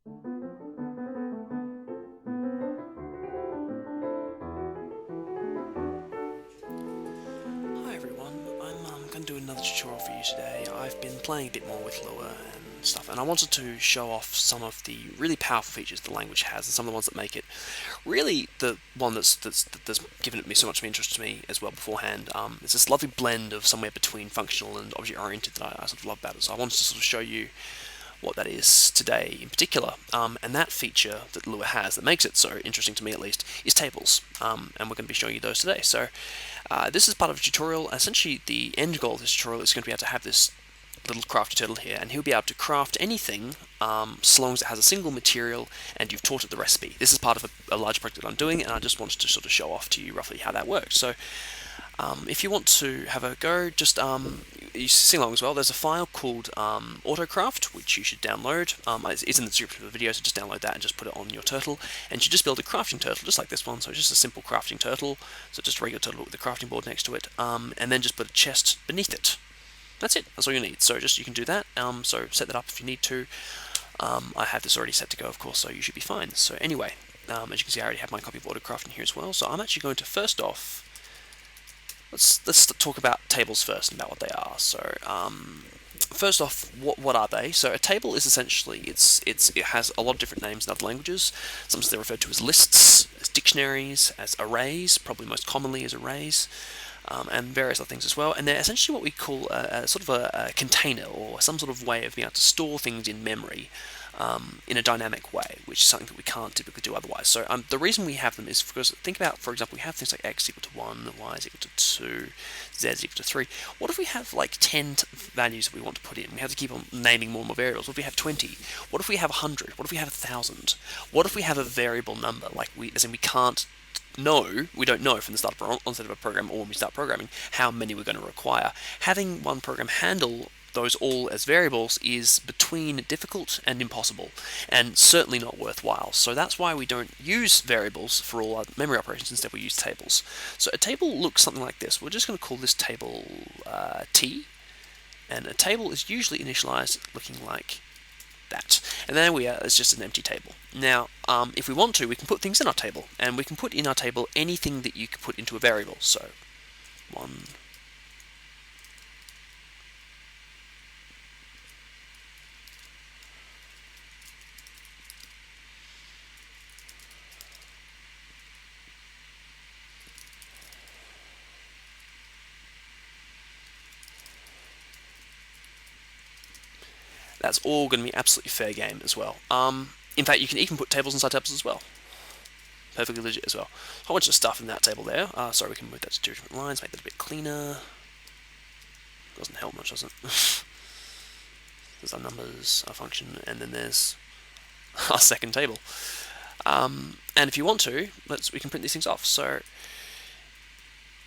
Hi everyone, I'm going to do another tutorial for you today. I've been playing a bit more with Lua and stuff, and I wanted to show off some of the really powerful features the language has, and some of the ones that make it really the one that's given me so much interest to me as well beforehand. It's this lovely blend of somewhere between functional and object-oriented that I sort of love about it. So I wanted to sort of show you what that is today in particular. And that feature that Lua has that makes it so interesting to me at least is tables. And we're going to be showing you those today. So this is part of a tutorial. Essentially the end goal of this tutorial is going to be able to have this little crafty turtle here, and he'll be able to craft anything so long as it has a single material and you've taught it the recipe. This is part of a large project that I'm doing, and I just wanted to sort of show off to you roughly how that works. So if you want to have a go, just you sing along as well. There's a file called AutoCraft, which you should download. It's in the description of the video, so just download that and just put it on your turtle. And you just build a crafting turtle, just like this one. So it's just a simple crafting turtle. So just a regular turtle with a crafting board next to it, and then just put a chest beneath it. That's it. That's all you need. So just you can do that. So set that up if you need to. I have this already set to go, of course, so you should be fine. So anyway, as you can see, I already have my copy of AutoCraft in here as well. So I'm actually going to first off. Let's talk about tables first and about what they are. So first off, what are they? So a table is essentially it has a lot of different names in other languages. Sometimes they're referred to as lists, as dictionaries, as arrays, probably most commonly as arrays, and various other things as well. And they're essentially what we call a sort of a container, or some sort of way of being able to store things in memory. In a dynamic way, which is something that we can't typically do otherwise. So the reason we have them is because, think about, for example, we have things like x equal to 1, y is equal to 2, z is equal to 3. What if we have like 10 values that we want to put in? We have to keep on naming more and more variables. What if we have 20? What if we have 100? What if we have 1,000? What if we have a variable number? Like as in we can't know, we don't know from the start of onset of a program or when we start programming how many we're going to require. Having one program handle those all as variables is between difficult and impossible, and certainly not worthwhile. So that's why we don't use variables for all our memory operations. Instead, we use tables. So a table looks something like this. We're just going to call this table T, and a table is usually initialized looking like that. And there we are, it's just an empty table. Now, if we want to, we can put things in our table, and we can put in our table anything that you could put into a variable. So, 1, that's all going to be absolutely fair game as well. In fact, you can even put tables inside tables as well. Perfectly legit as well. A whole bunch of stuff in that table there. Sorry, we can move that to 2 different lines, make that a bit cleaner. Doesn't help much, does it? There's our numbers, our function, and then there's our second table. And if you want to, we can print these things off. So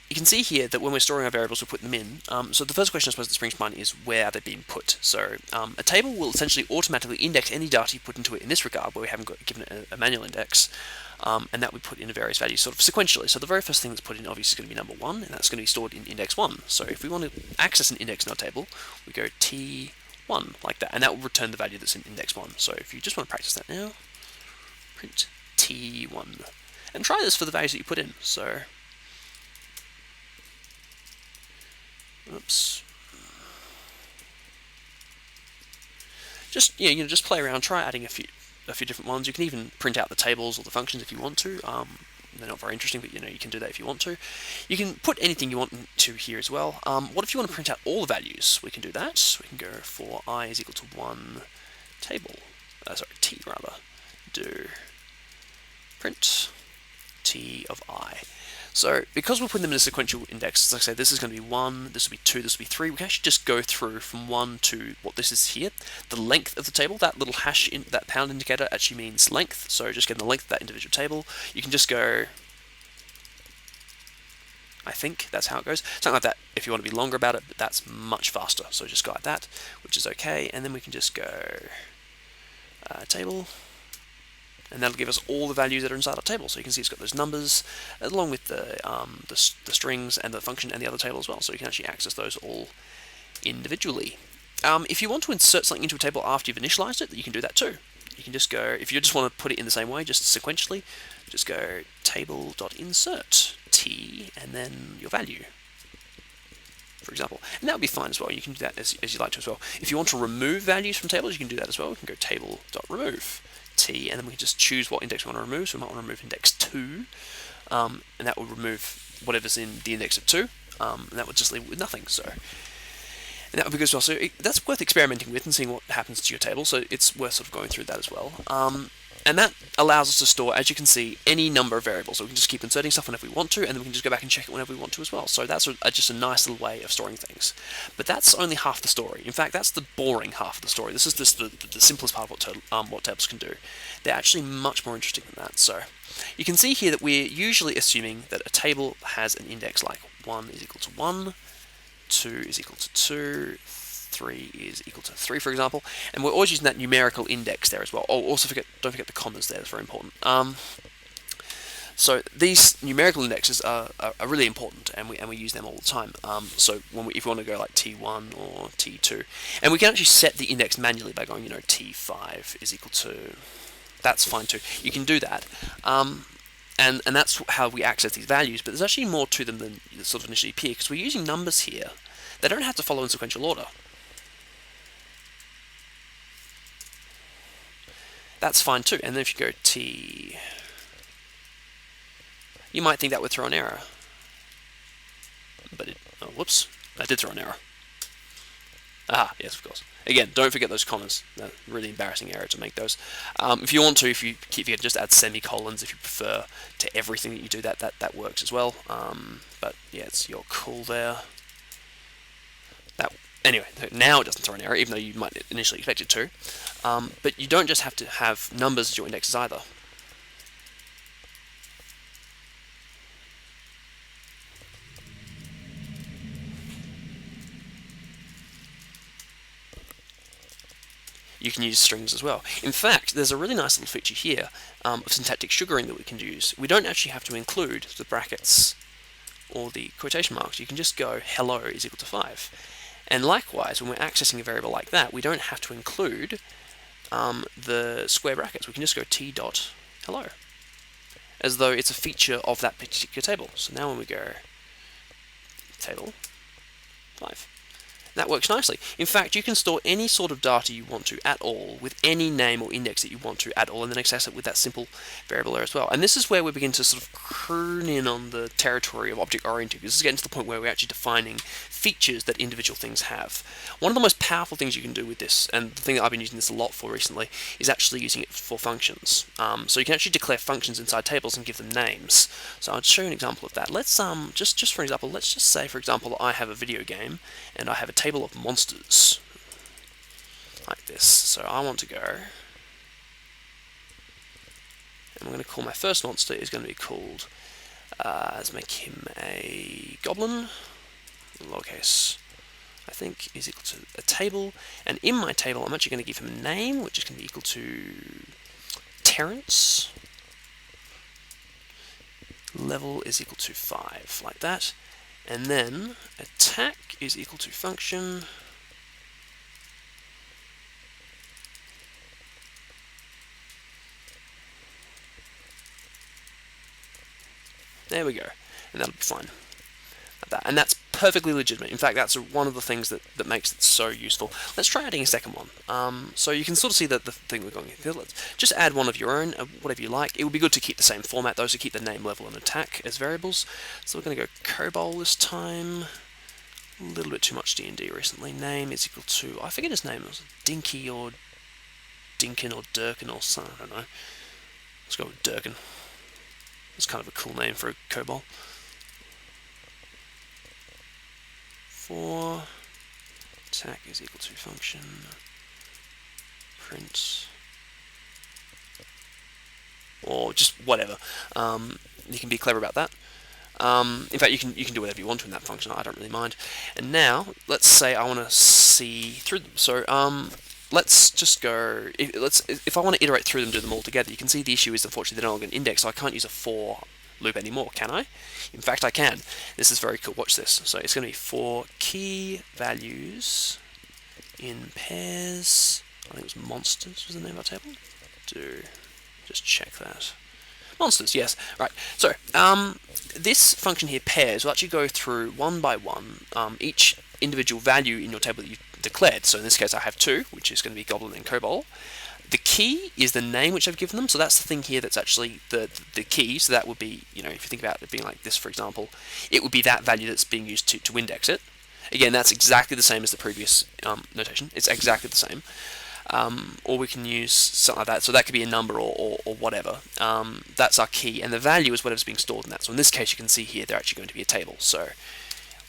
you can see here that when we're storing our variables, we put them in. So the first question I suppose that springs to mind is where are they being put? So a table will essentially automatically index any data you put into it in this regard, where we haven't given it a manual index, and that we put into various values sort of sequentially. So the very first thing that's put in obviously is going to be number 1, and that's going to be stored in index 1. So if we want to access an index in our table, we go T1 like that, and that will return the value that's in index 1. So if you just want to practice that now, print T1, and try this for the values that you put in. So oops. Just just play around, try adding a few different ones. You can even print out the tables or the functions if you want to. They're not very interesting, but you can do that if you want to. You can put anything you want to here as well. What if you want to print out all the values? We can do that. We can go for I is equal to 1 table. T rather. Do print T of I. So because we're putting them in a sequential index, like I say, this is going to be 1, this will be 2, this will be 3, we can actually just go through from 1 to what this is here. The length of the table, that little hash, that pound indicator actually means length, so just getting the length of that individual table. You can just go, I think that's how it goes. Something like that if you want to be longer about it, but that's much faster. So just go like that, which is okay, and then we can just go table, and that'll give us all the values that are inside our table. So you can see it's got those numbers along with the strings and the function and the other table as well. So you can actually access those all individually. If you want to insert something into a table after you've initialized it, you can do that too. you can just go, if you just want to put it in the same way, just sequentially, just go table.insert t and then your value, for example. And that would be fine as well. You can do that as you like to as well. If you want to remove values from tables, you can do that as well. You can go table.remove t, and then we can just choose what index we want to remove. So we might want to remove index 2, and that will remove whatever's in the index of 2, and that would just leave it with nothing. So, and that would be good as well. So that's worth experimenting with and seeing what happens to your table. So it's worth sort of going through that as well. And that allows us to store, as you can see, any number of variables. So we can just keep inserting stuff whenever we want to, and then we can just go back and check it whenever we want to as well. So that's just a nice little way of storing things. But that's only half the story. In fact, that's the boring half of the story. This is the simplest part of what tables can do. They're actually much more interesting than that. So you can see here that we're usually assuming that a table has an index like 1 is equal to 1, 2 is equal to 2, 3 is equal to 3, for example, and we're always using that numerical index there as well. Oh, also don't forget the commas there, that's very important. So these numerical indexes are really important, and we use them all the time. So if we want to go like T1 or T2, and we can actually set the index manually by going, T5 is equal to, that's fine too. You can do that. And that's how we access these values, but there's actually more to them than sort of initially appear, because we're using numbers here. They don't have to follow in sequential order. That's fine too. And then if you go T, you might think that would throw an error. But oh, whoops, that did throw an error. Ah, yes, of course. Again, don't forget those commas. They're really embarrassing error to make those. If you want to, if you can just add semicolons if you prefer to everything that you do, that works as well. But yeah, it's your call there. Anyway, now it doesn't throw an error, even though you might initially expect it to. But you don't just have to have numbers as your indexes either. You can use strings as well. In fact, there's a really nice little feature here of syntactic sugaring that we can use. We don't actually have to include the brackets or the quotation marks. You can just go hello is equal to 5. And likewise, when we're accessing a variable like that, we don't have to include the square brackets. We can just go t.hello, as though it's a feature of that particular table. So now when we go table 5, that works nicely. In fact, you can store any sort of data you want to at all with any name or index that you want to at all, and then access it with that simple variable there as well. And this is where we begin to sort of croon in on the territory of object-oriented. This is getting to the point where we're actually defining features that individual things have. One of the most powerful things you can do with this, and the thing that I've been using this a lot for recently, is actually using it for functions. So you can actually declare functions inside tables and give them names. So I'll show you an example of that. Let's just for example, let's just say, for example, I have a video game and I have a table of monsters like this. So I want to go, and I'm going to call my first monster is going to be called, let's make him a goblin, lowercase, I think, is equal to a table, and in my table I'm actually going to give him a name, which is going to be equal to Terrence, level is equal to 5, like that, and then attack is equal to function, there we go, and that'll be fine. Like that. And that's perfectly legitimate. In fact, that's one of the things that makes it so useful. Let's try adding a second one. So you can sort of see the thing we're going here. Let's just add one of your own, whatever you like. It would be good to keep the same format though, so keep the name, level, and attack as variables. So we're going to go COBOL this time. A little bit too much D&D recently. Name is equal to, I forget his name, it was Dinky or Dinkin or Durkin or something, I don't know. Let's go with Durkin. It's kind of a cool name for a COBOL. 4 attack is equal to function print, or just whatever. You can be clever about that. In fact, you can do whatever you want to in that function. I don't really mind. And now let's say I want to see through them. So let's just go. If I want to iterate through them, do them all together. You can see the issue is unfortunately they're not going to index, so I can't use a for loop anymore, can I? In fact, I can. This is very cool. Watch this. So it's going to be for key values in pairs. I think it was monsters was the name of our table. do just check that. Monsters, yes. Right. So, this function here, pairs, will actually go through one by one each individual value in your table that you've declared. So in this case, I have 2, which is going to be Goblin and Kobold. The key is the name which I've given them, so that's the thing here that's actually the key. So that would be, if you think about it being like this, for example, it would be that value that's being used to index it. Again, that's exactly the same as the previous notation. It's exactly the same. Or we can use something like that, so that could be a number or whatever. That's our key, and the value is whatever's being stored in that. So in this case, you can see here they're actually going to be a table. So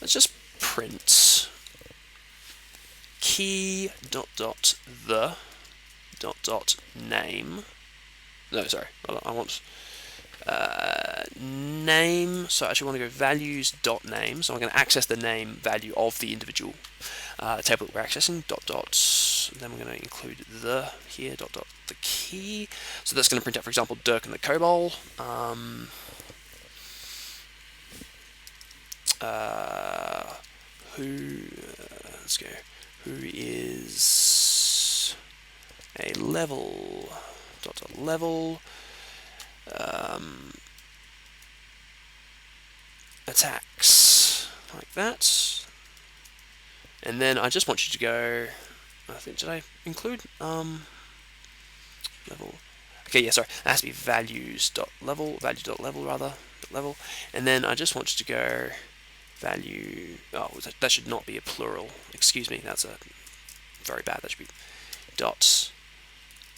let's just print key the name. No, sorry, I want name. So I actually want to go values.name. So I'm going to access the name value of the individual table that we're accessing. Then we're going to include the here. The key. So that's going to print out, for example, Dirk and the Kobold. Let's go. Who is a level level attacks like that, and then I just want you to go. I think did I include level? Okay, yeah, sorry. It has to be values.level rather level, and then I just want you to go value. Oh, that should not be a plural. Excuse me. That's a very bad. That should be dot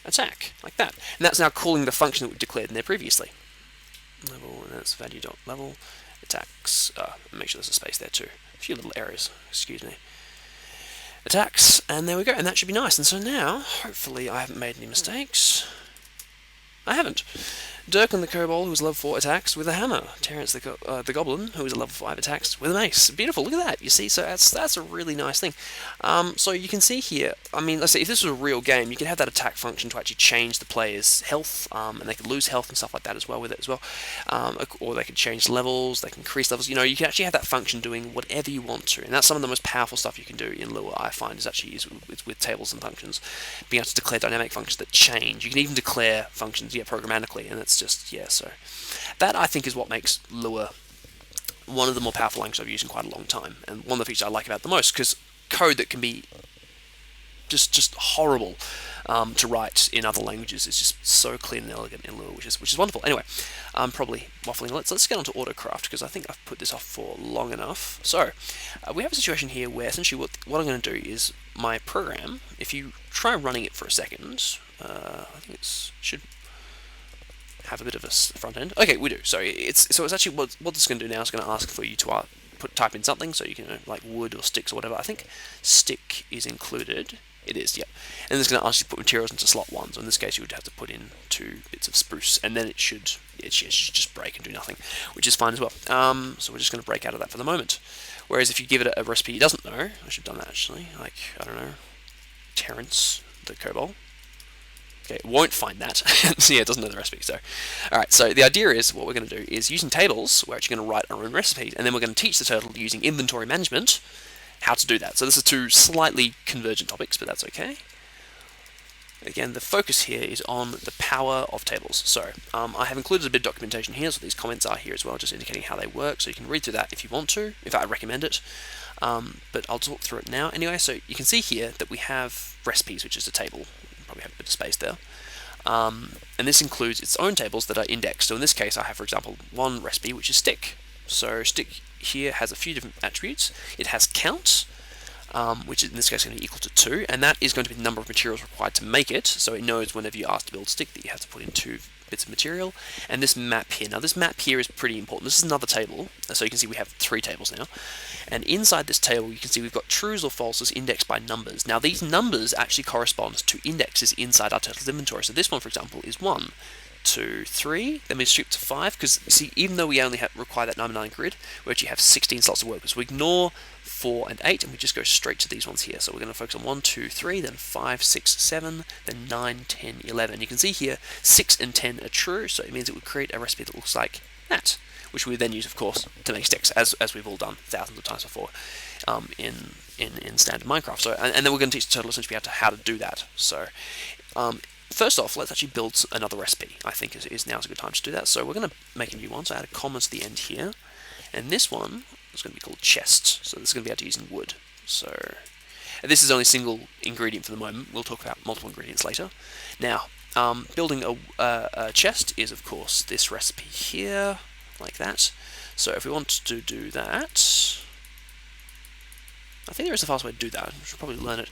attack like that, and that's now calling the function that we declared in there previously. Level, and that's value.level attacks. Make sure there's a space there too. A few little errors. Excuse me. Attacks, and there we go, and that should be nice. And so now, hopefully, I haven't made any mistakes. I haven't. Dirk and the Kobold, who is level 4, attacks with a hammer. Terrence the Goblin, who is a level 5, attacks with a mace. Beautiful, look at that. You see, so that's a really nice thing. So you can see here, I mean, let's say if this was a real game, you could have that attack function to actually change the player's health, and they could lose health and stuff like that as well with it as well. Or they could change levels, they can increase levels. You can actually have that function doing whatever you want to, and that's some of the most powerful stuff you can do in Lua, I find, is actually with tables and functions. Being able to declare dynamic functions that change. You can even declare functions, programmatically, and it's just, so that I think is what makes Lua one of the more powerful languages I've used in quite a long time, and one of the features I like about it the most, because code that can be just horrible to write in other languages is just so clean and elegant in Lua, which is wonderful. Anyway, I'm probably waffling. Let's get on to ComputerCraft, because I think I've put this off for long enough. So we have a situation here where essentially what I'm going to do is my program, if you try running it for a second, I think it should have a bit of a front end. Okay, we do. So it's actually what this is going to do now is going to ask for you to type in something, so you can like wood or sticks or whatever. I think stick is included. It is, yeah. And it's going to ask you to put materials into slot 1. So in this case, you would have to put in 2 bits of spruce, and then it should just break and do nothing, which is fine as well. So we're just going to break out of that for the moment. Whereas if you give it a recipe it doesn't know, I should have done that actually. Like, I don't know, Terrence the Kobold. Okay, it won't find that. So yeah, it doesn't know the recipe. So, alright, so the idea is, what we're going to do is, using tables, we're actually going to write our own recipe, and then we're going to teach the turtle using inventory management how to do that. So this is 2 slightly convergent topics, but that's okay. Again, the focus here is on the power of tables. So I have included a bit of documentation here, so these comments are here as well, just indicating how they work, so you can read through that if you want to. In fact, I recommend it. But I'll talk through it now. Anyway, so you can see here that we have recipes, which is a table. Probably have a bit of space there. And this includes its own tables that are indexed. So in this case, I have, for example, one recipe, which is stick. So stick here has a few different attributes. It has count, which is in this case going to be equal to 2, and that is going to be the number of materials required to make it. So it knows whenever you ask to build stick that you have to put in 2 bits of material. And this map here, now this map here is pretty important. This is another table, so you can see we have 3 tables now. And inside this table, you can see we've got trues or falses indexed by numbers. Now these numbers actually correspond to indexes inside our turtle's inventory. So this one, for example, is 1, 2, 3, then we strip to 5, because see, even though we only require that 99 grid, we actually have 16 slots of work. So we ignore 4 and 8, and we just go straight to these ones here. So we're going to focus on 1, 2, 3, then 5, 6, 7, then 9, 10, 11. You can see here 6 and 10 are true, so it means it would create a recipe that looks like that, which we then use, of course, to make sticks, as we've all done thousands of times before in standard Minecraft. So and then we're going to teach the turtle essentially how to do that. So first off, let's actually build another recipe. I think is now's a good time to do that. So we're going to make a new one. So add a comma to the end here, and this one is going to be called chest. So this is going to be able to use in wood. So and this is only a single ingredient for the moment. We'll talk about multiple ingredients later. Now, building a chest is, of course, this recipe here, like that. So if we want to do that, I think there is a fast way to do that. We should probably learn it.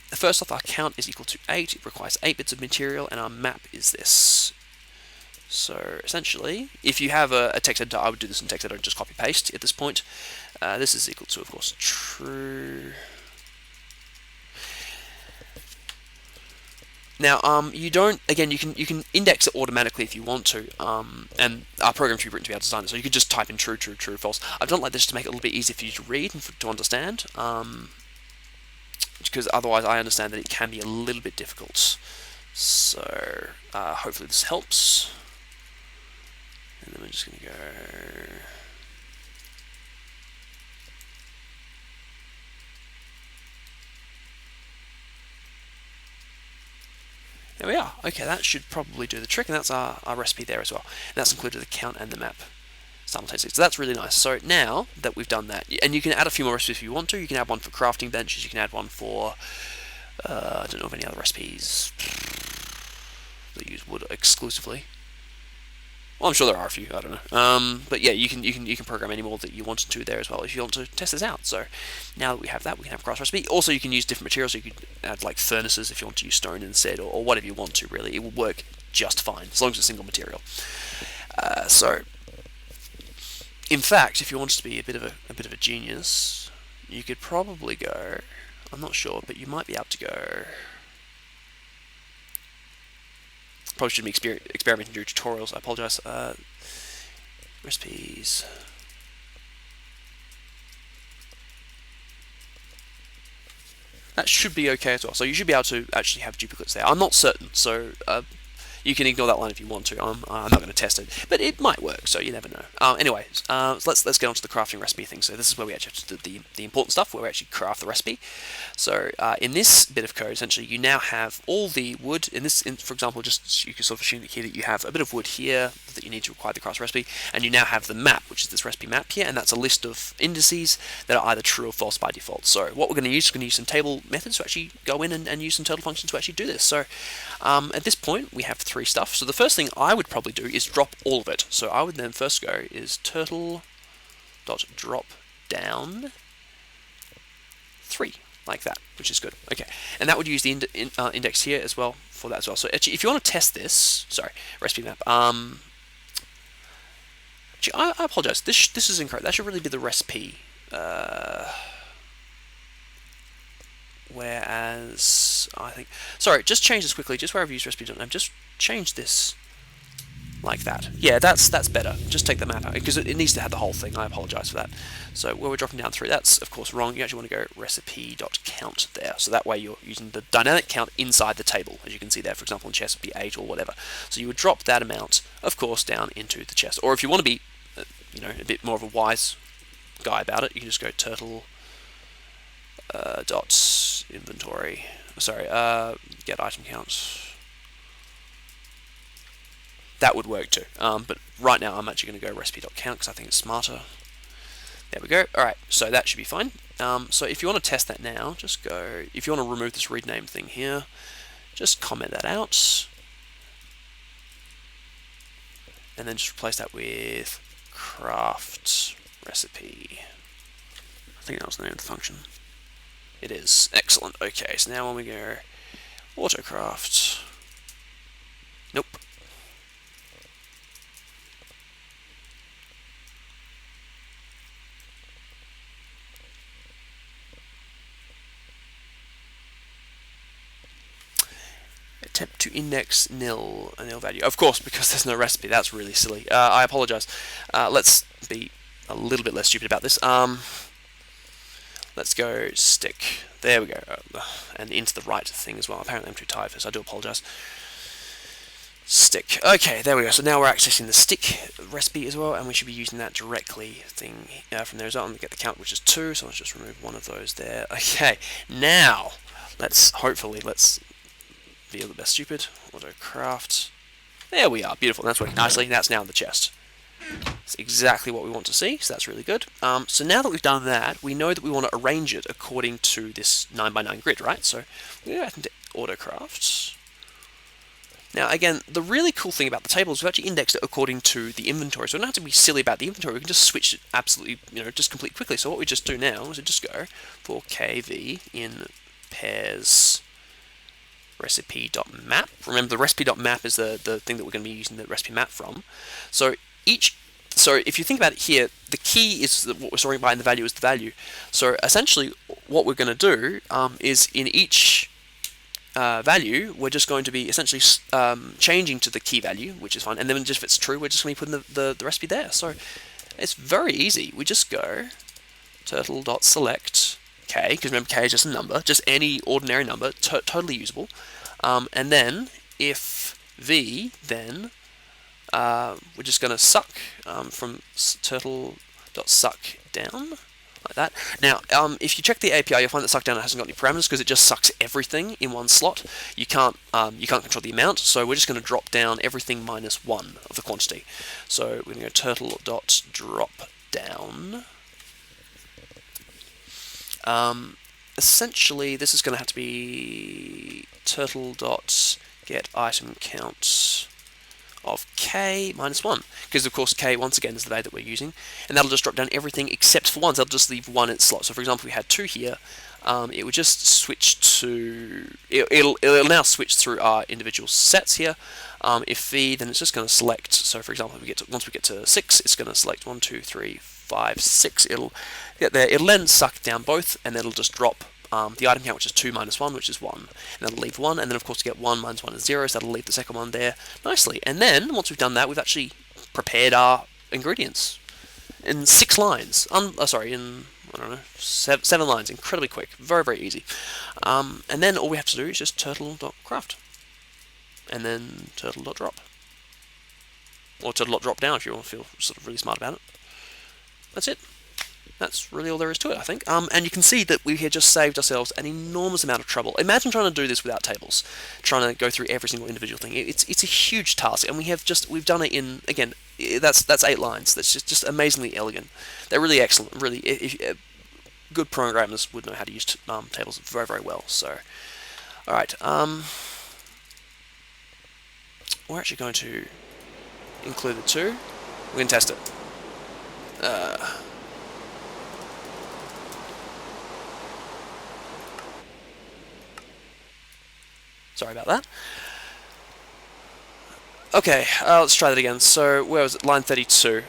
First off, our count is equal to 8. It requires 8 bits of material, and our map is this. So essentially, if you have a text editor, I would do this in text editor, just copy paste at this point. This is equal to, of course, true. Now, you don't. Again, you can index it automatically if you want to, and our program should be written to be able to design it. So you could just type in true, true, true, false. I've done it like this to make it a little bit easier for you to read and to understand, because otherwise, I understand that it can be a little bit difficult. So hopefully this helps. And then we're just going to go. There we are. Okay, that should probably do the trick, and that's our recipe there as well. And that's included the count and the map simultaneously. So that's really nice. So now that we've done that, and you can add a few more recipes if you want to. You can add one for crafting benches. You can add one for I don't know of any other recipes that use wood exclusively. Well, I'm sure there are a few. I don't know. But yeah, you can program any more that you wanted to there as well if you want to test this out. So now that we have that, we can have a cross recipe. Also, you can use different materials. So you could add like furnaces if you want to use stone instead, or whatever you want to. Really, it will work just fine as long as it's a single material. So, in fact, if you wanted to be a bit of a genius, you could probably go. I'm not sure, but you might be able to go. Probably shouldn't be experimenting through tutorials. I apologize. Recipes. That should be okay as well. So you should be able to actually have duplicates there. I'm not certain, so you can ignore that line if you want to. I'm not going to test it, but it might work, so you never know. Anyways, so let's get on to the crafting recipe thing. So this is where we actually have to do the important stuff, where we actually craft the recipe. So in this bit of code, essentially, you now have all the wood. For example, just you can sort of assume here that you have a bit of wood here that you need to require the craft recipe, and you now have the map, which is this recipe map here, and that's a list of indices that are either true or false by default. So what we're going to use some table methods to actually go in and use some turtle functions to actually do this. So at this point, we have three stuff. So the first thing I would probably do is drop all of it. So I would then first go is turtle dot drop down 3, like that, which is good. Okay, and that would use the index here as well for that as well. So actually, if you want to test this, sorry, recipe map. Actually, I apologize. This is incorrect. That should really be the recipe. Whereas I think, sorry, just change this quickly. Just wherever you use recipe.name, just change this like that. Yeah, that's better. Just take the map out because it needs to have the whole thing. I apologize for that. So where we're dropping down 3, that's of course wrong. You actually want to go recipe.count there. So that way you're using the dynamic count inside the table, as you can see there. For example, in chess would be 8 or whatever. So you would drop that amount, of course, down into the chest. Or if you want to be, a bit more of a wise guy about it, you can just go turtle dot inventory. Sorry, get item count. That would work too. But right now I'm actually going to go recipe.count because I think it's smarter. There we go. Alright, so that should be fine. So if you want to test that now, just go, if you want to remove this rename thing here, just comment that out. And then just replace that with craft recipe. I think that was the name of the function. It is. Excellent. Okay, so now when we go autocraft. Nope. Attempt to index a nil value. Of course, because there's no recipe. That's really silly. I apologize. Let's be a little bit less stupid about this. Let's go stick. There we go. And into the right thing as well. Apparently I'm too tired for this. I do apologize. Stick. Okay, there we go. So now we're accessing the stick recipe as well, and we should be using that directly from there as well. I'm going to get the count, which is 2, so let's just remove one of those there. Okay, now let's be a little bit stupid. ComputerCraft. There we are. Beautiful. That's working nicely. That's now in the chest. It's exactly what we want to see, so that's really good. So now that we've done that, we know that we want to arrange it according to this 9x9 grid, right? So we go back into ComputerCraft. Now, again, the really cool thing about the table is we've actually indexed it according to the inventory, so we don't have to be silly about the inventory. We can just switch it absolutely, just complete quickly. So what we just do now is we just go for kv in pairs recipe.map. Remember, the recipe.map is the thing that we're going to be using the recipe map from. So if you think about it here, the key is what we're storing by, and the value is the value. So essentially, what we're going to do is in each value, we're just going to be essentially changing to the key value, which is fine, and then just if it's true, we're just going to be putting the recipe there. So it's very easy. We just go turtle.select k, because remember k is just a number, just any ordinary number, totally usable, and then if v, then we're just going to suck from turtle.suck down, like that. Now, if you check the API, you'll find that suck down hasn't got any parameters because it just sucks everything in one slot. You can't control the amount, so we're just going to drop down everything minus 1 of the quantity. So we're going to go turtle.drop down. Essentially, this is going to have to be turtle.get item count of k minus 1, because of course k once again is the value that we're using, and that'll just drop down everything except for 1, so that'll just leave 1 in its slot. So for example, if we had 2 here, it would just switch to, it'll now switch through our individual sets here. If v, then it's just going to select, so for example, once we get to 6, it's going to select 1, 2, 3, 5, 6, it'll get there, it'll then suck down both, and then it'll just drop the item count, which is 2 minus 1, which is 1. And that'll leave 1, and then of course to get 1 minus 1 is 0, so that'll leave the second one there nicely. And then, once we've done that, we've actually prepared our ingredients in 6 lines. Sorry, in, I don't know, 7 lines. Incredibly quick. Very, very easy. And then all we have to do is just turtle.craft. And then turtle.drop. Or turtle.drop down if you want to feel sort of really smart about it. That's it. That's really all there is to it, I think. And you can see that we had just saved ourselves an enormous amount of trouble. Imagine trying to do this without tables, trying to go through every single individual thing. It's a huge task, and we've done it in, again, that's 8 lines. That's just amazingly elegant. They're really excellent. Really, good programmers would know how to use tables very, very well. So, all right, we're actually going to include the 2. We're going to test it. Sorry about that. Okay, let's try that again. So, where was it? Line 32.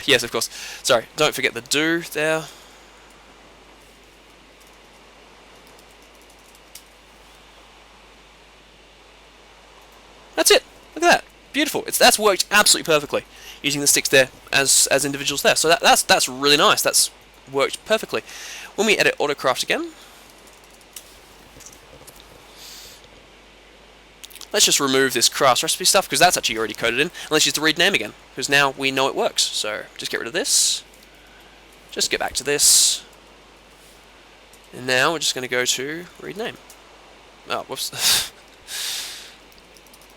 Yes, of course. Sorry, don't forget the do there. That's it. Look at that. Beautiful. That's worked absolutely perfectly, using the sticks there as individuals there. So that's really nice. That's worked perfectly. When we edit AutoCraft again, let's just remove this craft recipe stuff, because that's actually already coded in, and let's use the read name again, because now we know it works. So just get rid of this, just get back to this, and now we're just going to go to read name. Oh, whoops.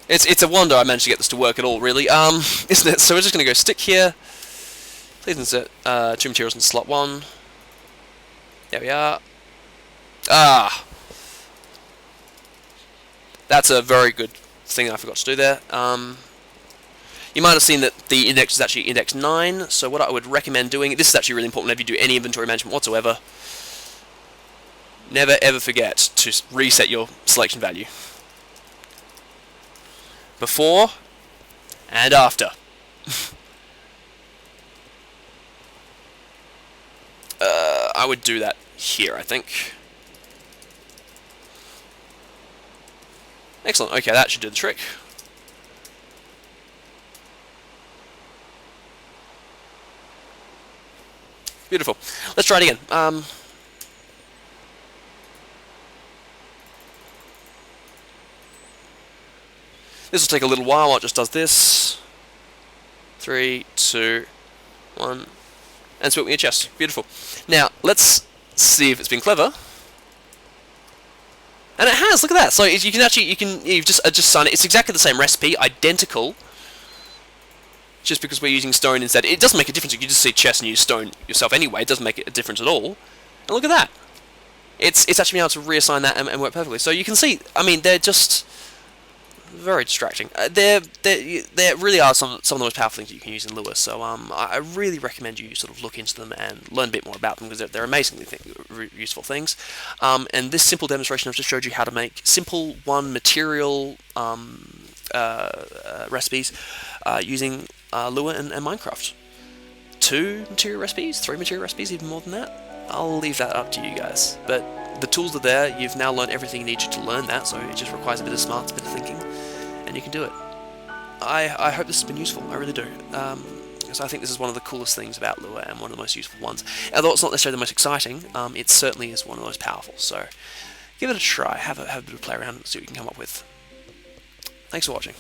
It's a wonder I managed to get this to work at all, really, isn't it? So we're just going to go stick here, please insert 2 materials in slot 1, there we are. That's a very good thing I forgot to do there. You might have seen that the index is actually index 9, so what I would recommend doing, this is actually really important whenever you do any inventory management whatsoever, never ever forget to reset your selection value. Before and after. I would do that here, I think. Excellent, okay, that should do the trick. Beautiful. Let's try it again. This will take a little while while it just does this. 3, 2, 1. And split me a chest. Beautiful. Now, let's see if it's been clever. And it has, look at that. So you can actually, you've just done it. It's exactly the same recipe, identical. Just because we're using stone instead. It doesn't make a difference. You can just see chest and use stone yourself anyway. It doesn't make a difference at all. And look at that. It's actually been able to reassign that and work perfectly. So you can see, I mean, they're just very distracting. There really are some of the most powerful things that you can use in Lua. So I really recommend you sort of look into them and learn a bit more about them, because they're amazingly useful things. And this simple demonstration I've just showed you how to make simple one material recipes using Lua and Minecraft. 2 material recipes, 3 material recipes, even more than that. I'll leave that up to you guys. But the tools are there. You've now learned everything you need to learn that, so it just requires a bit of smarts, a bit of thinking, and you can do it. I hope this has been useful. I really do. So I think this is one of the coolest things about Lua and one of the most useful ones. Although it's not necessarily the most exciting, it certainly is one of the most powerful. So give it a try. Have a bit of a play around and see what you can come up with. Thanks for watching.